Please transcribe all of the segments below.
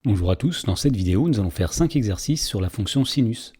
Bonjour à tous, dans cette vidéo nous allons faire 5 exercices sur la fonction sinus.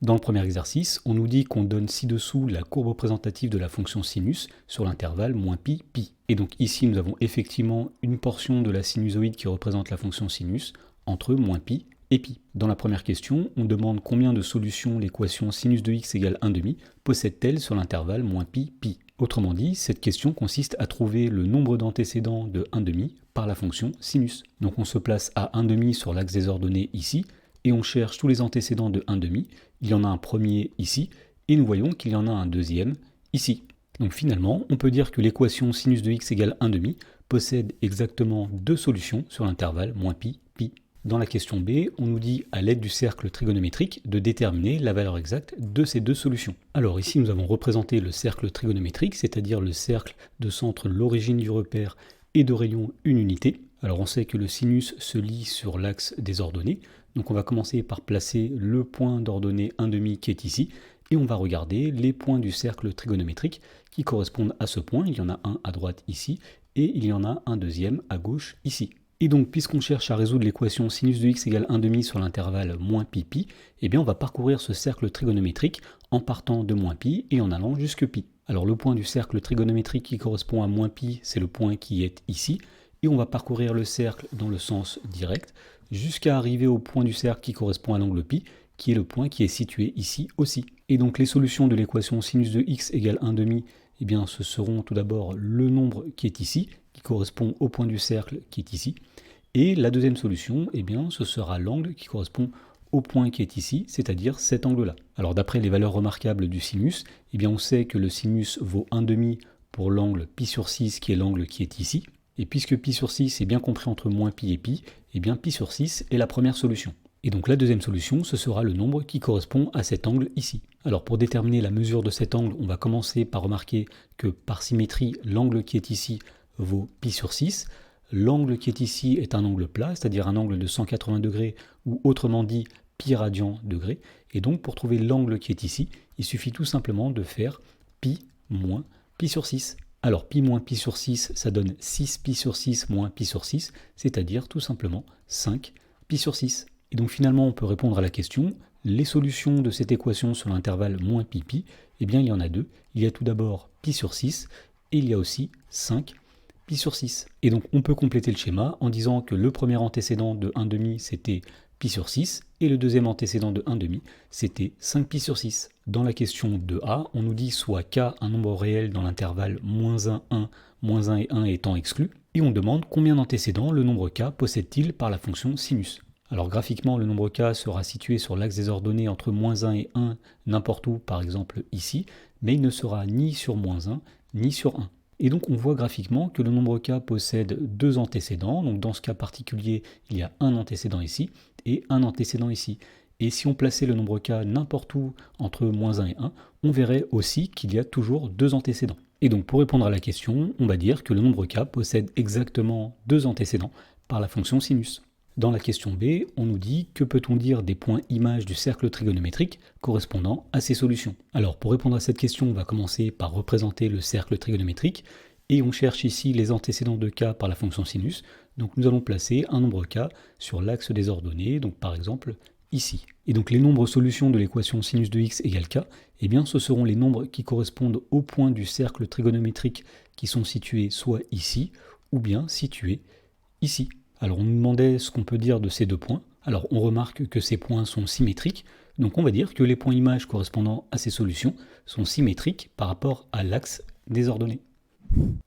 Dans le premier exercice, on nous dit qu'on donne ci-dessous la courbe représentative de la fonction sinus sur l'intervalle moins pi, pi. Et donc ici nous avons effectivement une portion de la sinusoïde qui représente la fonction sinus entre moins pi et pi. Dans la première question, on demande combien de solutions l'équation sinus de x égale 1/2 possède-t-elle sur l'intervalle moins pi, pi. Autrement dit, cette question consiste à trouver le nombre d'antécédents de 1/2 par la fonction sinus. Donc on se place à 1/2 sur l'axe des ordonnées ici, et on cherche tous les antécédents de 1/2. Il y en a un premier ici, et nous voyons qu'il y en a un deuxième ici. Donc finalement, on peut dire que l'équation sinus de x égale 1/2 possède exactement deux solutions sur l'intervalle moins pi, pi. Dans la question B, on nous dit, à l'aide du cercle trigonométrique, de déterminer la valeur exacte de ces deux solutions. Alors ici, nous avons représenté le cercle trigonométrique, c'est-à-dire le cercle de centre l'origine du repère et de rayon une unité. Alors on sait que le sinus se lie sur l'axe des ordonnées, donc on va commencer par placer le point d'ordonnée 1/2 qui est ici, et on va regarder les points du cercle trigonométrique qui correspondent à ce point. Il y en a un à droite ici, et il y en a un deuxième à gauche ici. Et donc, puisqu'on cherche à résoudre l'équation sinus de x égale 1/2 sur l'intervalle moins pi, pi, eh bien on va parcourir ce cercle trigonométrique en partant de moins pi et en allant jusque pi. Alors le point du cercle trigonométrique qui correspond à moins pi, c'est le point qui est ici, et on va parcourir le cercle dans le sens direct, jusqu'à arriver au point du cercle qui correspond à l'angle pi, qui est le point qui est situé ici aussi. Et donc les solutions de l'équation sinus de x égale 1/2, eh bien ce seront tout d'abord le nombre qui est ici, qui correspond au point du cercle qui est ici, et la deuxième solution, eh bien, ce sera l'angle qui correspond au point qui est ici, c'est-à-dire cet angle-là. Alors d'après les valeurs remarquables du sinus, eh bien, on sait que le sinus vaut 1/2 pour l'angle pi sur 6 qui est l'angle qui est ici, et puisque pi sur 6 est bien compris entre moins pi et pi, eh bien pi sur 6 est la première solution. Et donc la deuxième solution, ce sera le nombre qui correspond à cet angle ici. Alors pour déterminer la mesure de cet angle, on va commencer par remarquer que par symétrie, l'angle qui est ici vaut pi sur 6. L'angle qui est ici est un angle plat, c'est-à-dire un angle de 180 degrés, ou autrement dit pi radian degré. Et donc pour trouver l'angle qui est ici, il suffit tout simplement de faire pi moins pi sur 6. Alors pi moins pi sur 6, ça donne 6 pi sur 6 moins pi sur 6, c'est-à-dire tout simplement 5 pi sur 6. Et donc finalement on peut répondre à la question, les solutions de cette équation sur l'intervalle moins pi pi, eh bien il y en a deux. Il y a tout d'abord pi sur 6, et il y a aussi 5 pi sur 6. Et donc on peut compléter le schéma en disant que le premier antécédent de 1/2 c'était pi sur 6 et le deuxième antécédent de 1/2 c'était 5 pi sur 6. Dans la question 2a, on nous dit soit k un nombre réel dans l'intervalle -1, 1, -1 et 1 étant exclu, et on demande combien d'antécédents le nombre k possède-t-il par la fonction sinus. Alors graphiquement, le nombre k sera situé sur l'axe des ordonnées entre -1 et 1 n'importe où, par exemple ici, mais il ne sera ni sur -1 ni sur 1. Et donc on voit graphiquement que le nombre k possède deux antécédents, donc dans ce cas particulier, il y a un antécédent ici et un antécédent ici. Et si on plaçait le nombre k n'importe où entre -1 et 1, on verrait aussi qu'il y a toujours deux antécédents. Et donc pour répondre à la question, on va dire que le nombre k possède exactement deux antécédents par la fonction sinus. Dans la question B, on nous dit que peut-on dire des points images du cercle trigonométrique correspondant à ces solutions. Alors pour répondre à cette question, on va commencer par représenter le cercle trigonométrique et on cherche ici les antécédents de k par la fonction sinus. Donc nous allons placer un nombre k sur l'axe des ordonnées, donc par exemple ici. Et donc les nombres solutions de l'équation sinus de x égale k, eh bien ce seront les nombres qui correspondent aux points du cercle trigonométrique qui sont situés soit ici ou bien situés ici. Alors on nous demandait ce qu'on peut dire de ces deux points. Alors on remarque que ces points sont symétriques, donc on va dire que les points images correspondant à ces solutions sont symétriques par rapport à l'axe des ordonnées.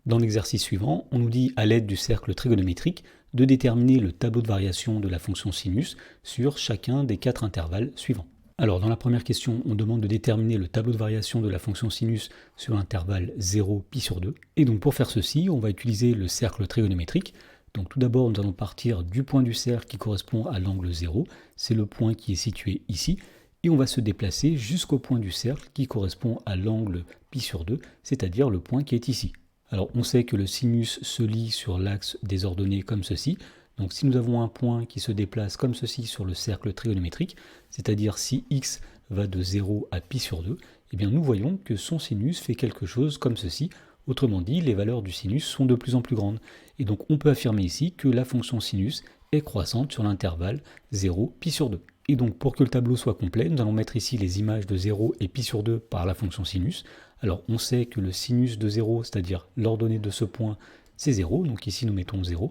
Dans l'exercice suivant, on nous dit à l'aide du cercle trigonométrique de déterminer le tableau de variation de la fonction sinus sur chacun des quatre intervalles suivants. Alors dans la première question, on demande de déterminer le tableau de variation de la fonction sinus sur l'intervalle 0 pi sur 2. Et donc pour faire ceci, on va utiliser le cercle trigonométrique. Donc tout d'abord, nous allons partir du point du cercle qui correspond à l'angle 0, c'est le point qui est situé ici, et on va se déplacer jusqu'au point du cercle qui correspond à l'angle pi sur 2, c'est-à-dire le point qui est ici. Alors on sait que le sinus se lie sur l'axe des ordonnées comme ceci, donc si nous avons un point qui se déplace comme ceci sur le cercle trigonométrique, c'est-à-dire si x va de 0 à pi sur 2, eh bien nous voyons que son sinus fait quelque chose comme ceci. Autrement dit, les valeurs du sinus sont de plus en plus grandes. Et donc on peut affirmer ici que la fonction sinus est croissante sur l'intervalle 0, pi sur 2. Et donc pour que le tableau soit complet, nous allons mettre ici les images de 0 et pi sur 2 par la fonction sinus. Alors on sait que le sinus de 0, c'est-à-dire l'ordonnée de ce point, c'est 0, donc ici nous mettons 0.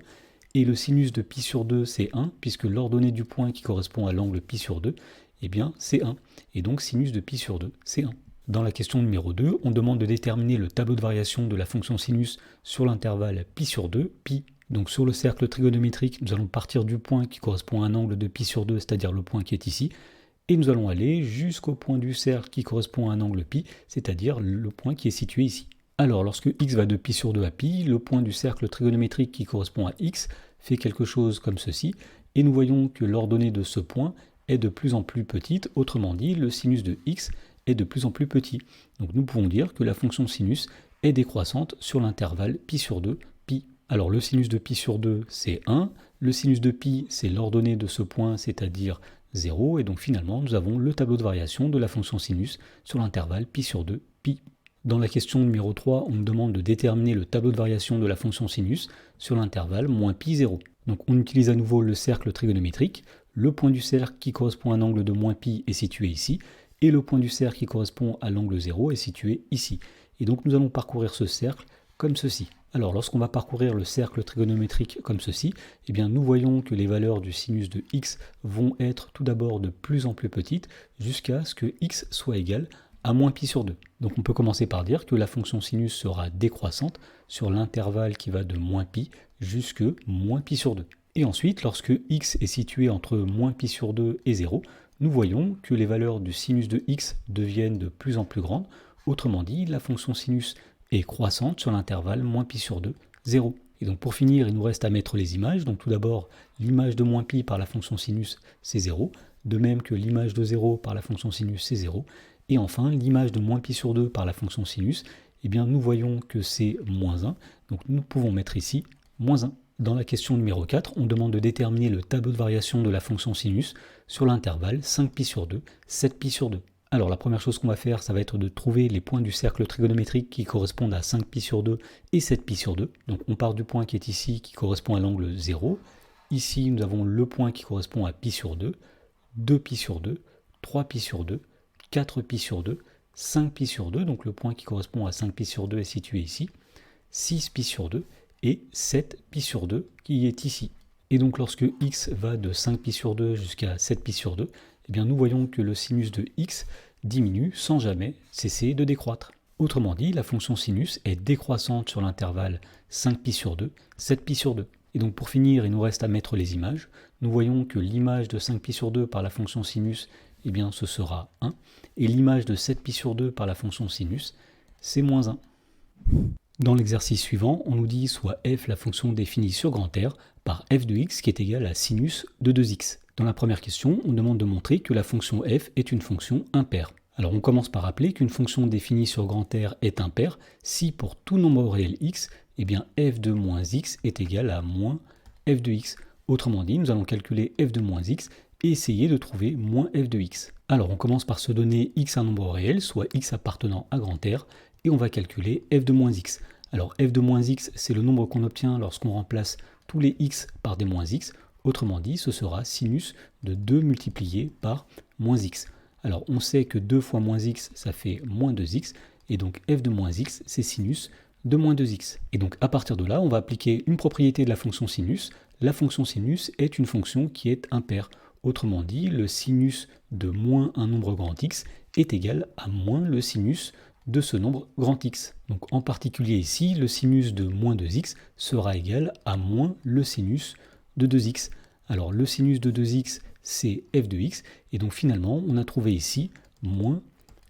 Et le sinus de pi sur 2, c'est 1, puisque l'ordonnée du point qui correspond à l'angle pi sur 2, eh bien c'est 1. Et donc sinus de pi sur 2, c'est 1. Dans la question numéro 2, on demande de déterminer le tableau de variation de la fonction sinus sur l'intervalle pi sur 2, pi. Donc sur le cercle trigonométrique, nous allons partir du point qui correspond à un angle de pi sur 2, c'est-à-dire le point qui est ici, et nous allons aller jusqu'au point du cercle qui correspond à un angle pi, c'est-à-dire le point qui est situé ici. Alors lorsque x va de pi sur 2 à pi, le point du cercle trigonométrique qui correspond à x fait quelque chose comme ceci, et nous voyons que l'ordonnée de ce point est de plus en plus petite, autrement dit, le sinus de x est de plus en plus petit. Donc nous pouvons dire que la fonction sinus est décroissante sur l'intervalle pi sur 2, pi. Alors le sinus de pi sur 2, c'est 1, le sinus de pi, c'est l'ordonnée de ce point, c'est-à-dire 0, et donc finalement, nous avons le tableau de variation de la fonction sinus sur l'intervalle pi sur 2, pi. Dans la question numéro 3, on nous demande de déterminer le tableau de variation de la fonction sinus sur l'intervalle moins pi 0. Donc on utilise à nouveau le cercle trigonométrique, le point du cercle qui correspond à un angle de moins pi est situé ici, et le point du cercle qui correspond à l'angle 0 est situé ici. Et donc nous allons parcourir ce cercle comme ceci. Alors lorsqu'on va parcourir le cercle trigonométrique comme ceci, eh bien nous voyons que les valeurs du sinus de x vont être tout d'abord de plus en plus petites jusqu'à ce que x soit égal à moins pi sur 2. Donc on peut commencer par dire que la fonction sinus sera décroissante sur l'intervalle qui va de moins pi jusque moins pi sur 2. Et ensuite, lorsque x est situé entre moins pi sur 2 et 0, nous voyons que les valeurs du sinus de x deviennent de plus en plus grandes. Autrement dit, la fonction sinus est croissante sur l'intervalle moins pi sur 2, 0. Et donc pour finir, il nous reste à mettre les images. Donc tout d'abord, l'image de moins pi par la fonction sinus, c'est 0. De même que l'image de 0 par la fonction sinus, c'est 0. Et enfin, l'image de moins pi sur 2 par la fonction sinus, eh bien nous voyons que c'est moins 1. Donc nous pouvons mettre ici moins 1. Dans la question numéro 4, on demande de déterminer le tableau de variation de la fonction sinus sur l'intervalle 5pi sur 2, 7pi sur 2. Alors la première chose qu'on va faire, ça va être de trouver les points du cercle trigonométrique qui correspondent à 5pi sur 2 et 7pi sur 2. Donc on part du point qui est ici, qui correspond à l'angle 0. Ici, nous avons le point qui correspond à pi sur 2, 2pi sur 2, 3pi sur 2, 4pi sur 2, 5pi sur 2, donc le point qui correspond à 5pi sur 2 est situé ici, 6pi sur 2, et 7pi sur 2 qui est ici. Et donc lorsque x va de 5pi sur 2 jusqu'à 7pi sur 2, eh bien nous voyons que le sinus de x diminue sans jamais cesser de décroître. Autrement dit, la fonction sinus est décroissante sur l'intervalle 5pi sur 2, 7pi sur 2. Et donc pour finir, il nous reste à mettre les images. Nous voyons que l'image de 5pi sur 2 par la fonction sinus, eh bien ce sera 1. Et l'image de 7pi sur 2 par la fonction sinus, c'est moins 1. Dans l'exercice suivant, on nous dit soit f la fonction définie sur grand R par f de x qui est égale à sinus de 2x. Dans la première question, on demande de montrer que la fonction f est une fonction impaire. Alors on commence par rappeler qu'une fonction définie sur grand R est impaire si pour tout nombre réel x, eh bien f de moins x est égal à moins f de x. Autrement dit, nous allons calculer f de moins x et essayer de trouver moins f de x. Alors on commence par se donner x un nombre réel, soit x appartenant à grand R, et on va calculer f de moins x. Alors f de moins x, c'est le nombre qu'on obtient lorsqu'on remplace tous les x par des moins x. Autrement dit, ce sera sinus de 2 multiplié par moins x. Alors on sait que 2 fois moins x, ça fait moins 2x, et donc f de moins x, c'est sinus de moins 2x. Et donc à partir de là, on va appliquer une propriété de la fonction sinus. La fonction sinus est une fonction qui est impaire. Autrement dit, le sinus de moins un nombre grand x est égal à moins le sinus de ce nombre grand x. Donc en particulier ici, le sinus de moins 2x sera égal à moins le sinus de 2x. Alors le sinus de 2x, c'est f de x, et donc finalement, on a trouvé ici moins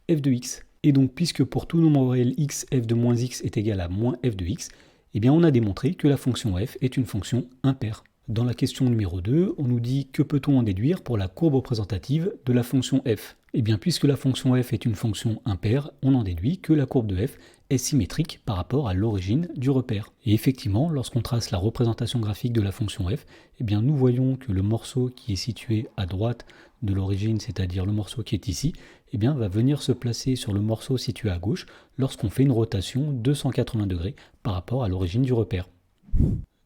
f de x. Et donc puisque pour tout nombre réel x, f de moins x est égal à moins f de x, eh bien on a démontré que la fonction f est une fonction impaire. Dans la question numéro 2, on nous dit que peut-on en déduire pour la courbe représentative de la fonction f. Eh bien, puisque la fonction f est une fonction impaire, on en déduit que la courbe de f est symétrique par rapport à l'origine du repère. Et effectivement, lorsqu'on trace la représentation graphique de la fonction f, eh bien, nous voyons que le morceau qui est situé à droite de l'origine, c'est-à-dire le morceau qui est ici, eh bien, va venir se placer sur le morceau situé à gauche lorsqu'on fait une rotation de 180 degrés par rapport à l'origine du repère.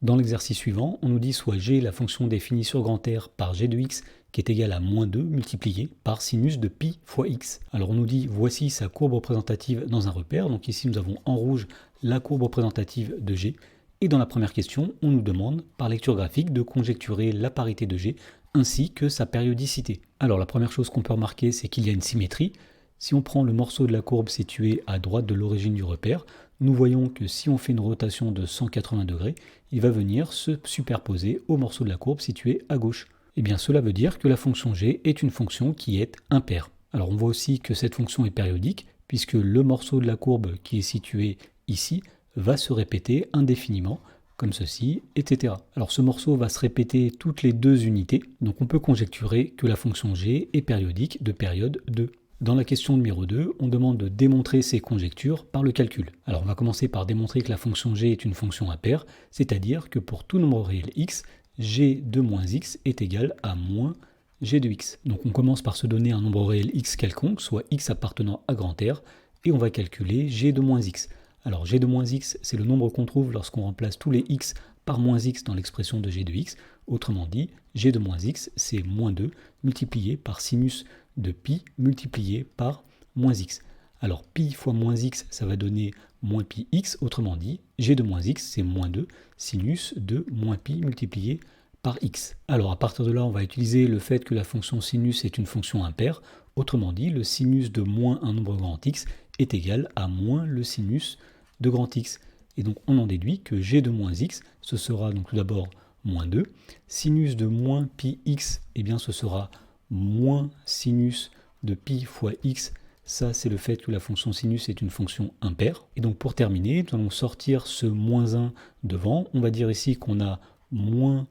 Dans l'exercice suivant, on nous dit soit g la fonction définie sur grand R par g de x qui est égale à moins 2 multiplié par sinus de pi fois x. Alors on nous dit voici sa courbe représentative dans un repère, donc ici nous avons en rouge la courbe représentative de g, et dans la première question, on nous demande par lecture graphique de conjecturer la parité de g ainsi que sa périodicité. Alors la première chose qu'on peut remarquer, c'est qu'il y a une symétrie. Si on prend le morceau de la courbe situé à droite de l'origine du repère, nous voyons que si on fait une rotation de 180 degrés, il va venir se superposer au morceau de la courbe situé à gauche. Eh bien cela veut dire que la fonction g est une fonction qui est impaire. Alors on voit aussi que cette fonction est périodique, puisque le morceau de la courbe qui est situé ici va se répéter indéfiniment, comme ceci, etc. Alors ce morceau va se répéter toutes les 2 unités, donc on peut conjecturer que la fonction g est périodique de période 2. Dans la question numéro 2, on demande de démontrer ces conjectures par le calcul. Alors on va commencer par démontrer que la fonction g est une fonction impaire, c'est-à-dire que pour tout nombre réel x, g de moins x est égal à moins g de x. Donc on commence par se donner un nombre réel x quelconque, soit x appartenant à grand R, et on va calculer g de moins x. Alors g de moins x, c'est le nombre qu'on trouve lorsqu'on remplace tous les x par moins x dans l'expression de g de x. Autrement dit, g de moins x, c'est moins 2 multiplié par sinus de pi multiplié par moins x. Alors pi fois moins x, ça va donner moins pi x, autrement dit, g de moins x, c'est moins 2 sinus de moins pi multiplié par x. Alors à partir de là, on va utiliser le fait que la fonction sinus est une fonction impaire, autrement dit, le sinus de moins un nombre grand x est égal à moins le sinus de grand x. Et donc on en déduit que g de moins x, ce sera donc tout d'abord moins 2, sinus de moins pi x, eh bien ce sera moins sinus de pi fois x, ça c'est le fait que la fonction sinus est une fonction impaire. Et donc pour terminer, nous allons sortir ce moins 1 devant, on va dire ici qu'on a moins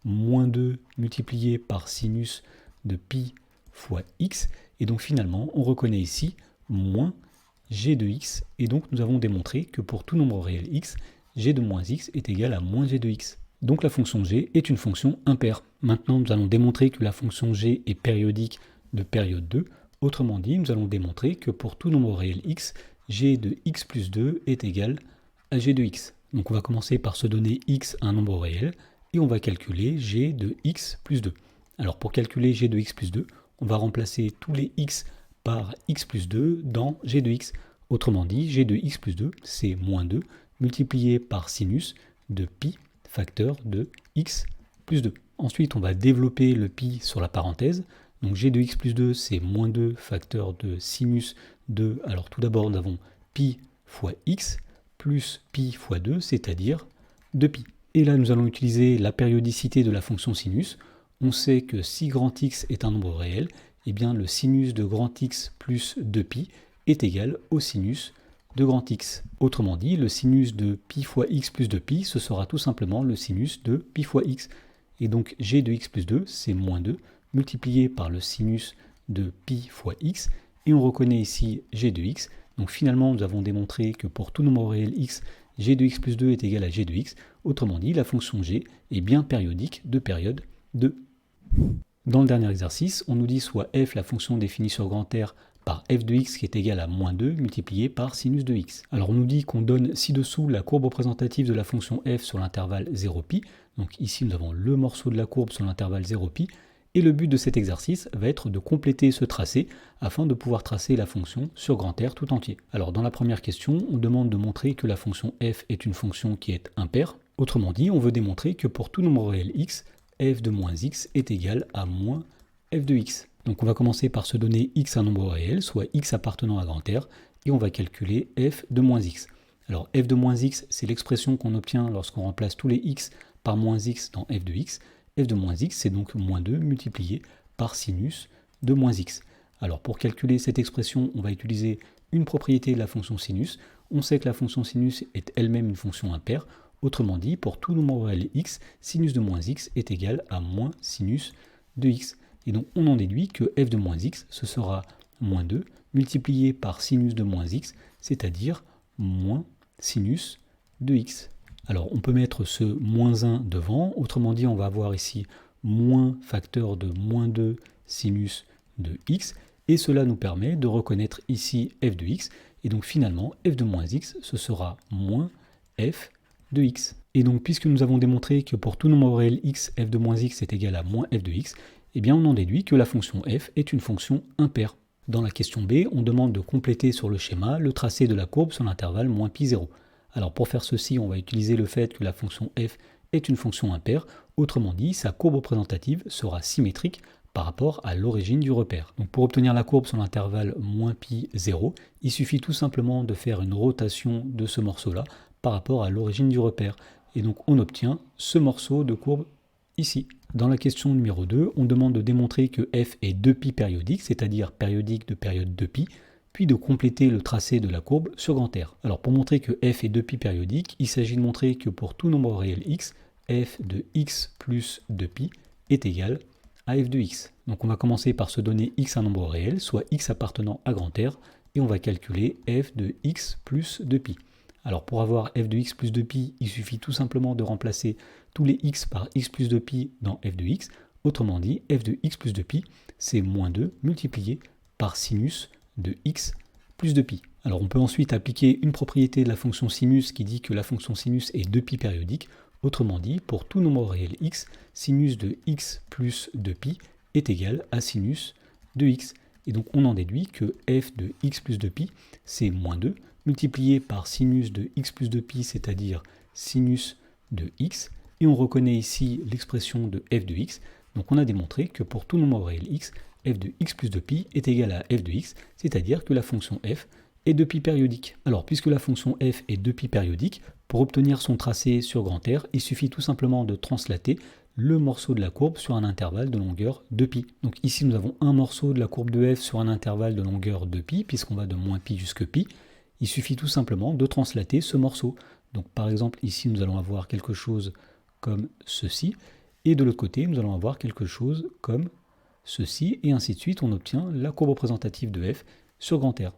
2 multiplié par sinus de pi fois x, et donc finalement on reconnaît ici moins g de x, et donc nous avons démontré que pour tout nombre réel x, g de moins x est égal à moins g de x. Donc la fonction g est une fonction impaire. Maintenant, nous allons démontrer que la fonction g est périodique de période 2. Autrement dit, nous allons démontrer que pour tout nombre réel x, g de x plus 2 est égal à g de x. Donc on va commencer par se donner x un nombre réel, et on va calculer g de x plus 2. Alors pour calculer g de x plus 2, on va remplacer tous les x par x plus 2 dans g de x. Autrement dit, g de x plus 2, c'est moins 2 multiplié par sinus de pi facteur de x plus 2. Ensuite, on va développer le pi sur la parenthèse. Donc g de x plus 2, c'est moins 2 facteur de sinus de... Alors tout d'abord, nous avons pi fois x plus pi fois 2, c'est-à-dire 2pi. Et là, nous allons utiliser la périodicité de la fonction sinus. On sait que si grand x est un nombre réel, eh bien le sinus de grand x plus 2pi est égal au sinus de grand x. Autrement dit, le sinus de pi fois x plus 2pi, ce sera tout simplement le sinus de pi fois x. Et donc g de x plus 2, c'est moins 2, multiplié par le sinus de pi fois x, et on reconnaît ici g de x. Donc finalement, nous avons démontré que pour tout nombre réel x, g de x plus 2 est égal à g de x. Autrement dit, la fonction g est bien périodique de période 2. Dans le dernier exercice, on nous dit soit f la fonction définie sur grand R par f de x qui est égal à moins 2 multiplié par sinus de x. Alors on nous dit qu'on donne ci-dessous la courbe représentative de la fonction f sur l'intervalle 0π. Donc ici nous avons le morceau de la courbe sur l'intervalle 0π. Et le but de cet exercice va être de compléter ce tracé afin de pouvoir tracer la fonction sur grand R tout entier. Alors dans la première question, on demande de montrer que la fonction f est une fonction qui est impaire. Autrement dit, on veut démontrer que pour tout nombre réel x, f de moins x est égal à moins f de x. Donc on va commencer par se donner x un nombre réel, soit x appartenant à grand R, et on va calculer f de moins x. Alors f de moins x, c'est l'expression qu'on obtient lorsqu'on remplace tous les x par moins x dans f de x. F de moins x, c'est donc moins 2 multiplié par sinus de moins x. Alors pour calculer cette expression, on va utiliser une propriété de la fonction sinus. On sait que la fonction sinus est elle-même une fonction impaire. Autrement dit, pour tout nombre réel x, sinus de moins x est égal à moins sinus de x. Et donc on en déduit que f de moins x, ce sera moins 2 multiplié par sinus de moins x, c'est-à-dire moins sinus de x. Alors on peut mettre ce moins 1 devant, autrement dit on va avoir ici moins facteur de moins 2 sinus de x, et cela nous permet de reconnaître ici f de x, et donc finalement f de moins x, ce sera moins f de x. Et donc, puisque nous avons démontré que pour tout nombre réel x, f de moins x est égal à moins f de x, eh bien on en déduit que la fonction f est une fonction impaire. Dans la question B, on demande de compléter sur le schéma le tracé de la courbe sur l'intervalle moins pi 0. Alors pour faire ceci, on va utiliser le fait que la fonction f est une fonction impaire, autrement dit, sa courbe représentative sera symétrique par rapport à l'origine du repère. Donc pour obtenir la courbe sur l'intervalle moins pi 0, il suffit tout simplement de faire une rotation de ce morceau-là par rapport à l'origine du repère. Et donc on obtient ce morceau de courbe ici. Dans la question numéro 2, on demande de démontrer que f est 2π périodique, c'est-à-dire périodique de période 2π, puis de compléter le tracé de la courbe sur grand R. Alors pour montrer que f est 2π périodique, il s'agit de montrer que pour tout nombre réel x, f de x plus 2π est égal à f de x. Donc on va commencer par se donner x un nombre réel, soit x appartenant à grand R, et on va calculer f de x plus 2π. Alors pour avoir f de x plus 2π, il suffit tout simplement de remplacer tous les x par x plus 2π dans f de x. Autrement dit, f de x plus 2π, c'est moins 2 multiplié par sinus de x plus 2π. Alors on peut ensuite appliquer une propriété de la fonction sinus qui dit que la fonction sinus est 2π périodique. Autrement dit, pour tout nombre réel x, sinus de x plus 2π est égal à sinus de x. Et donc on en déduit que f de x plus 2π, c'est moins 2, multiplié par sinus de x plus 2π, c'est-à-dire sinus de x, et on reconnaît ici l'expression de f de x, donc on a démontré que pour tout nombre réel x, f de x plus 2π est égal à f de x, c'est-à-dire que la fonction f est 2π périodique. Alors puisque la fonction f est 2π périodique, pour obtenir son tracé sur grand R, il suffit tout simplement de translater le morceau de la courbe sur un intervalle de longueur 2π. Donc ici nous avons un morceau de la courbe de f sur un intervalle de longueur 2π, puisqu'on va de moins π jusque π. Il suffit tout simplement de translater ce morceau. Donc par exemple ici nous allons avoir quelque chose comme ceci, et de l'autre côté nous allons avoir quelque chose comme ceci, et ainsi de suite, on obtient la courbe représentative de f sur grand R.